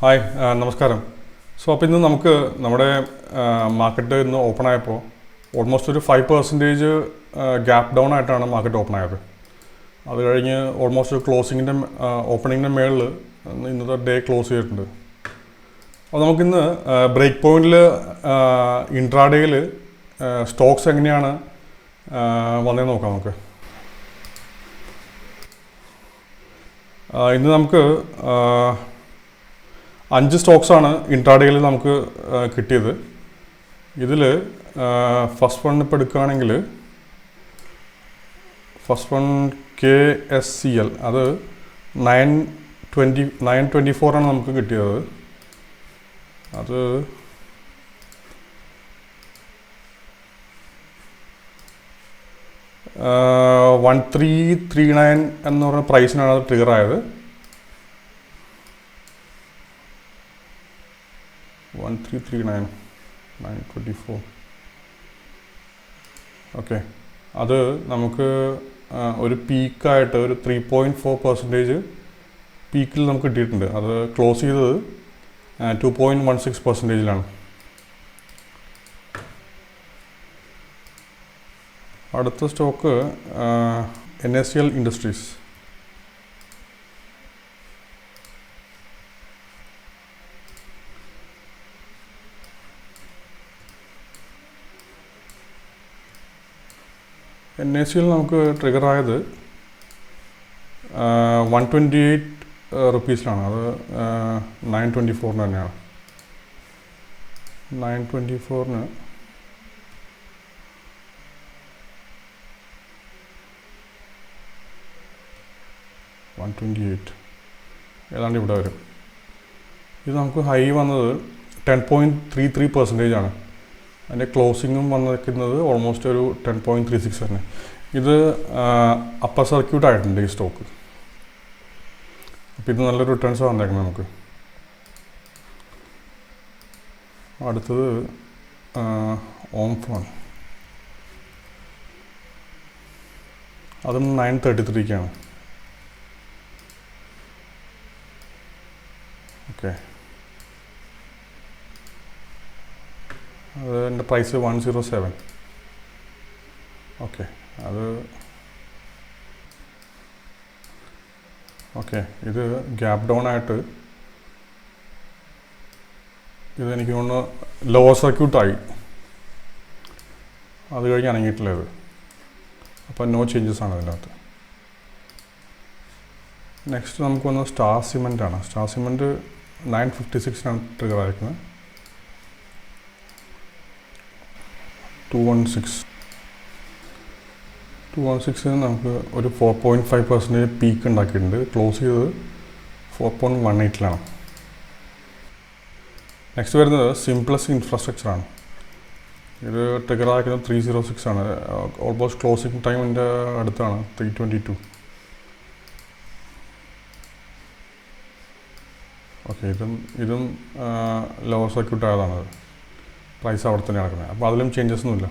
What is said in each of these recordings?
Hi, നമസ്കാരം. അപ്പോൾ ഇന്ന് നമുക്ക് നമ്മുടെ മാർക്കറ്റ് ഇന്ന് ഓപ്പൺ ആയപ്പോൾ ഓൾമോസ്റ്റ് ഒരു 5% ഗ്യാപ്പ് ഡൗൺ ആയിട്ടാണ് മാർക്കറ്റ് ഓപ്പൺ ആയത്. അത് കഴിഞ്ഞ് ഓൾമോസ്റ്റ് ക്ലോസിങ്ങിൻ്റെ ഓപ്പണിങ്ങിൻ്റെ മേളിൽ ഇന്നത്തെ ഡേ ക്ലോസ് ചെയ്തിട്ടുണ്ട്. അപ്പോൾ നമുക്കിന്ന് ബ്രേക്ക് പോയിന്റിൽ ഇൻട്രാഡേയിൽ സ്റ്റോക്സ് എങ്ങനെയാണ് വന്നതെന്ന് നോക്കാം. നമുക്ക് ഇന്ന് നമുക്ക് 5 സ്റ്റോക്സാണ് ഇൻട്രാഡേയിൽ നമുക്ക് കിട്ടിയത്. ഇതിൽ ഫസ്റ്റ് വൺ ഇപ്പോൾ എടുക്കുകയാണെങ്കിൽ ഫസ്റ്റ് വൺ KSCL, അത് 924 ആണ് നമുക്ക് കിട്ടിയത്. അത് $1339 എന്ന് പറഞ്ഞ പ്രൈസിനാണ് അത് ട്രിഗർ ആയത്. 1339 924. ഓക്കെ, അത് നമുക്ക് ഒരു പീക്കായിട്ട് ഒരു 3.4% പീക്കിൽ നമുക്ക് കിട്ടിയിട്ടുണ്ട്. അത് ക്ലോസ് ചെയ്തത് 2.16%. അടുത്ത സ്റ്റോക്ക് NACL ഇൻഡസ്ട്രീസ്. NACL നമുക്ക് ട്രിഗർ ആയത് 128 റുപ്പീസിലാണ്. അത് 924 തന്നെയാണ്. 924 128 ഏതാണ്ട് ഇവിടെ വരും. ഇത് നമുക്ക് ഹൈ വന്നത് 10.33% ആണ്. അതിൻ്റെ ക്ലോസിങ്ങും വന്നിരിക്കുന്നത് ഓൾമോസ്റ്റ് ഒരു 10.36 തന്നെ. ഇത് അപ്പർ സർക്യൂട്ട് ആയിട്ടുണ്ട് ഈ സ്റ്റോക്ക്. അപ്പോൾ ഇത് നല്ലൊരു റിട്ടേൺസ് വന്നേക്കുന്നത് നമുക്ക്. അടുത്തത് ഓംഫോൺ, അതും 933 ഓക്കെ. അതിൻ്റെ പ്രൈസ് 107. ഓക്കെ, അത് ഓക്കെ. ഇത് ഗ്യാപ്പ് ഡൗൺ ആയിട്ട് ഇതെനിക്ക് തോന്നുന്നു ലോവർ സർക്യൂട്ടായി. അത് കഴിഞ്ഞ് അനങ്ങിയിട്ടില്ല ഇത്. അപ്പോൾ നോ ചേഞ്ചസ് ആണ് അതിനകത്ത്. നെക്സ്റ്റ് നമുക്ക് വന്നത് സ്റ്റാർ സിമെൻ്റ് ആണ്. സ്റ്റാർ സിമെൻറ്റ് 956 ട്രിഗർ ആയിരിക്കുന്നത്. 216 നമുക്ക് ഒരു 4.5% പീക്ക് ഉണ്ടാക്കിയിട്ടുണ്ട്. ക്ലോസ് ചെയ്തത് 4.18. നെക്സ്റ്റ് വരുന്നത് സിംപ്ലസ് ഇൻഫ്രാസ്ട്രക്ചറാണ്. ഇത് ട്രിഗർ ആക്കുന്നത് 306 ആണ്. ഓൾമോസ്റ്റ് ക്ലോസിങ് ടൈമിൻ്റെ അടുത്താണ് 322. ഓക്കെ, ഇതും ലോവർ സർക്യൂട്ട് ആയതാണ്. പ്രൈസ് അവിടെ തന്നെ നടക്കുന്നത്. അപ്പോൾ അതിലും ചേഞ്ചസ് ഒന്നുമില്ല.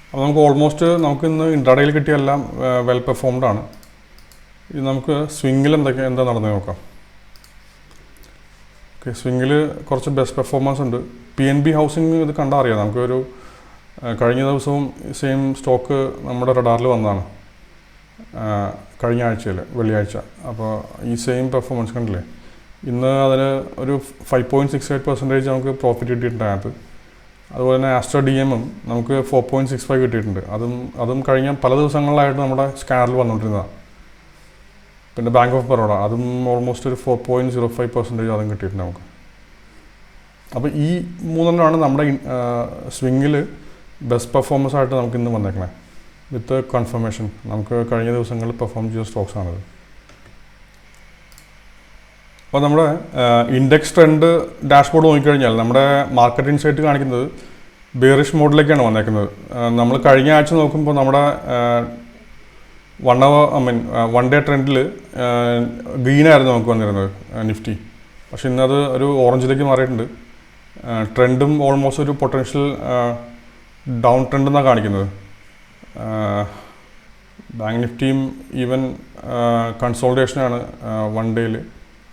അപ്പോൾ നമുക്ക് ഓൾമോസ്റ്റ് നമുക്ക് ഇന്ന് ഇൻട്രാഡേയിൽ കിട്ടിയ എല്ലാം വെൽ പെർഫോംഡ് ആണ്. ഇത് നമുക്ക് സ്വിങ്ങിൽ എന്താ നടന്നത് നോക്കാം. ഓക്കെ, സ്വിങ്ങിൽ കുറച്ച് ബെസ്റ്റ് പെർഫോമൻസ് ഉണ്ട്. PNB ഹൗസിംഗ് ഇത് കണ്ടാൽ അറിയാം. നമുക്കൊരു കഴിഞ്ഞ ദിവസവും സെയിം സ്റ്റോക്ക് നമ്മുടെ റഡാറിൽ വന്നതാണ്, കഴിഞ്ഞ ആഴ്ചയിൽ വെള്ളിയാഴ്ച. അപ്പോൾ ഈ സെയിം പെർഫോമൻസ് കണ്ടില്ലേ. ഇന്ന് അതിന് ഒരു 5.68% നമുക്ക് പ്രോഫിറ്റ് കിട്ടിയിട്ടുണ്ട് അതിനകത്ത്. അതുപോലെ തന്നെ ആസ്ട്ര DM നമുക്ക് 4.65 കിട്ടിയിട്ടുണ്ട്. അതും കഴിഞ്ഞ പല ദിവസങ്ങളിലായിട്ട് നമ്മുടെ സ്കാനറിൽ വന്നുകൊണ്ടിരുന്നതാണ്. പിന്നെ ബാങ്ക് ഓഫ് ബറോഡ അതും ഓൾമോസ്റ്റ് ഒരു 4.05% അതും കിട്ടിയിട്ടുണ്ട് നമുക്ക്. അപ്പോൾ ഈ മൂന്നെണ്ണമാണ് നമ്മുടെ സ്വിങ്ങിൽ ബെസ്റ്റ് പെർഫോമൻസ് ആയിട്ട് നമുക്ക് ഇന്ന് വന്നേക്കണേ, വിത്ത് കൺഫർമേഷൻ. നമുക്ക് കഴിഞ്ഞ ദിവസങ്ങളിൽ പെർഫോം ചെയ്ത സ്റ്റോക്സാണിത്. അപ്പോൾ നമ്മുടെ ഇൻഡെക്സ് ട്രെൻഡ് ഡാഷ്ബോർഡ് നോക്കിക്കഴിഞ്ഞാൽ നമ്മുടെ മാർക്കറ്റ് ഇൻസൈറ്റ് കാണിക്കുന്നത് ബെയറിഷ് മോഡിലേക്കാണ് വന്നേക്കുന്നത്. നമ്മൾ കഴിഞ്ഞ ആഴ്ച നോക്കുമ്പോൾ നമ്മുടെ 1 ഡേ ട്രെൻഡിൽ ഗ്രീനായിരുന്നു നമുക്ക് വന്നിരുന്നത് നിഫ്റ്റി. പക്ഷെ ഇന്നത് ഒരു ഓറഞ്ചിലേക്ക് മാറിയിട്ടുണ്ട്. ട്രെൻഡും ഓൾമോസ്റ്റ് ഒരു പൊട്ടൻഷ്യൽ ഡൗൺ ട്രെൻഡ് എന്നാണ് കാണിക്കുന്നത്. ബാങ്ക് നിഫ്റ്റിയും ഈവൻ കൺസോൾട്ടേഷനാണ് 1 ഡേയിൽ.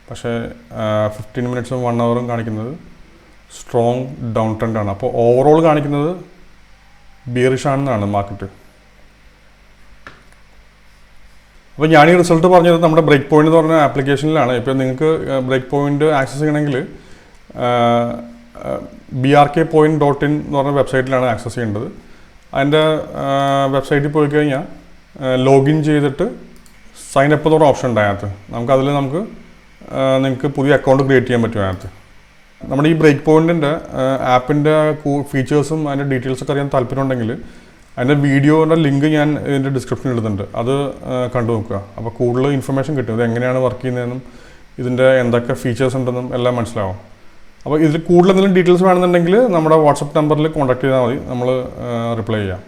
പക്ഷേ 15 മിനിറ്റ്സും 1 ഹവറും കാണിക്കുന്നത് സ്ട്രോങ് ഡൗൺ ട്രെൻഡാണ്. അപ്പോൾ ഓവറോൾ കാണിക്കുന്നത് ബിയറിഷ് ആണെന്നാണ് മാർക്കറ്റ്. അപ്പോൾ ഞാൻ ഈ റിസൾട്ട് പറഞ്ഞത് നമ്മുടെ ബ്രേക്ക് പോയിന്റ് എന്ന് പറഞ്ഞ ആപ്ലിക്കേഷനിലാണ്. ഇപ്പോൾ നിങ്ങൾക്ക് ബ്രേക്ക് പോയിന്റ് ആക്സസ് ചെയ്യണമെങ്കിൽ brkpoint.in എന്ന് പറഞ്ഞ വെബ്സൈറ്റിലാണ് ആക്സസ് ചെയ്യേണ്ടത്. അതിൻ്റെ വെബ്സൈറ്റിൽ പോയി കഴിഞ്ഞാൽ ലോഗിൻ ചെയ്തിട്ട് സൈൻ അപ്പ് എന്നൊരു ഓപ്ഷൻ ഉണ്ട് അതിനകത്ത്. നമുക്ക് നിങ്ങൾക്ക് പുതിയ അക്കൗണ്ട് ക്രിയേറ്റ് ചെയ്യാൻ പറ്റും അതിനകത്ത്. നമ്മുടെ ഈ ബ്രേക്ക് പോയിൻറ്റിൻ്റെ ആപ്പിൻ്റെ ഫീച്ചേഴ്സും അതിൻ്റെ ഡീറ്റെയിൽസൊക്കെ അറിയാൻ താല്പര്യമുണ്ടെങ്കിൽ അതിൻ്റെ വീഡിയോയുടെ ലിങ്ക് ഞാൻ ഇതിൻ്റെ ഡിസ്ക്രിപ്ഷനിൽ ഇടുന്നുണ്ട്. അത് കണ്ടു നോക്കുക. അപ്പോൾ കൂടുതൽ ഇൻഫർമേഷൻ കിട്ടും. ഇത് എങ്ങനെയാണ് വർക്ക് ചെയ്യുന്നതെന്നും ഇതിൻ്റെ എന്തൊക്കെ ഫീച്ചേഴ്സ് ഉണ്ടെന്നും എല്ലാം മനസ്സിലാവും. അപ്പോൾ ഇതിൽ കൂടുതൽ എന്തെങ്കിലും ഡീറ്റെയിൽസ് വേണമെന്നുണ്ടെങ്കിൽ നമ്മുടെ വാട്സപ്പ് നമ്പറിൽ കോൺടാക്ട് ചെയ്താൽ മതി, നമ്മൾ റിപ്ലൈ ചെയ്യാം.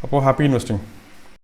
അപ്പോൾ ഹാപ്പി ഇൻവെസ്റ്റിംഗ്.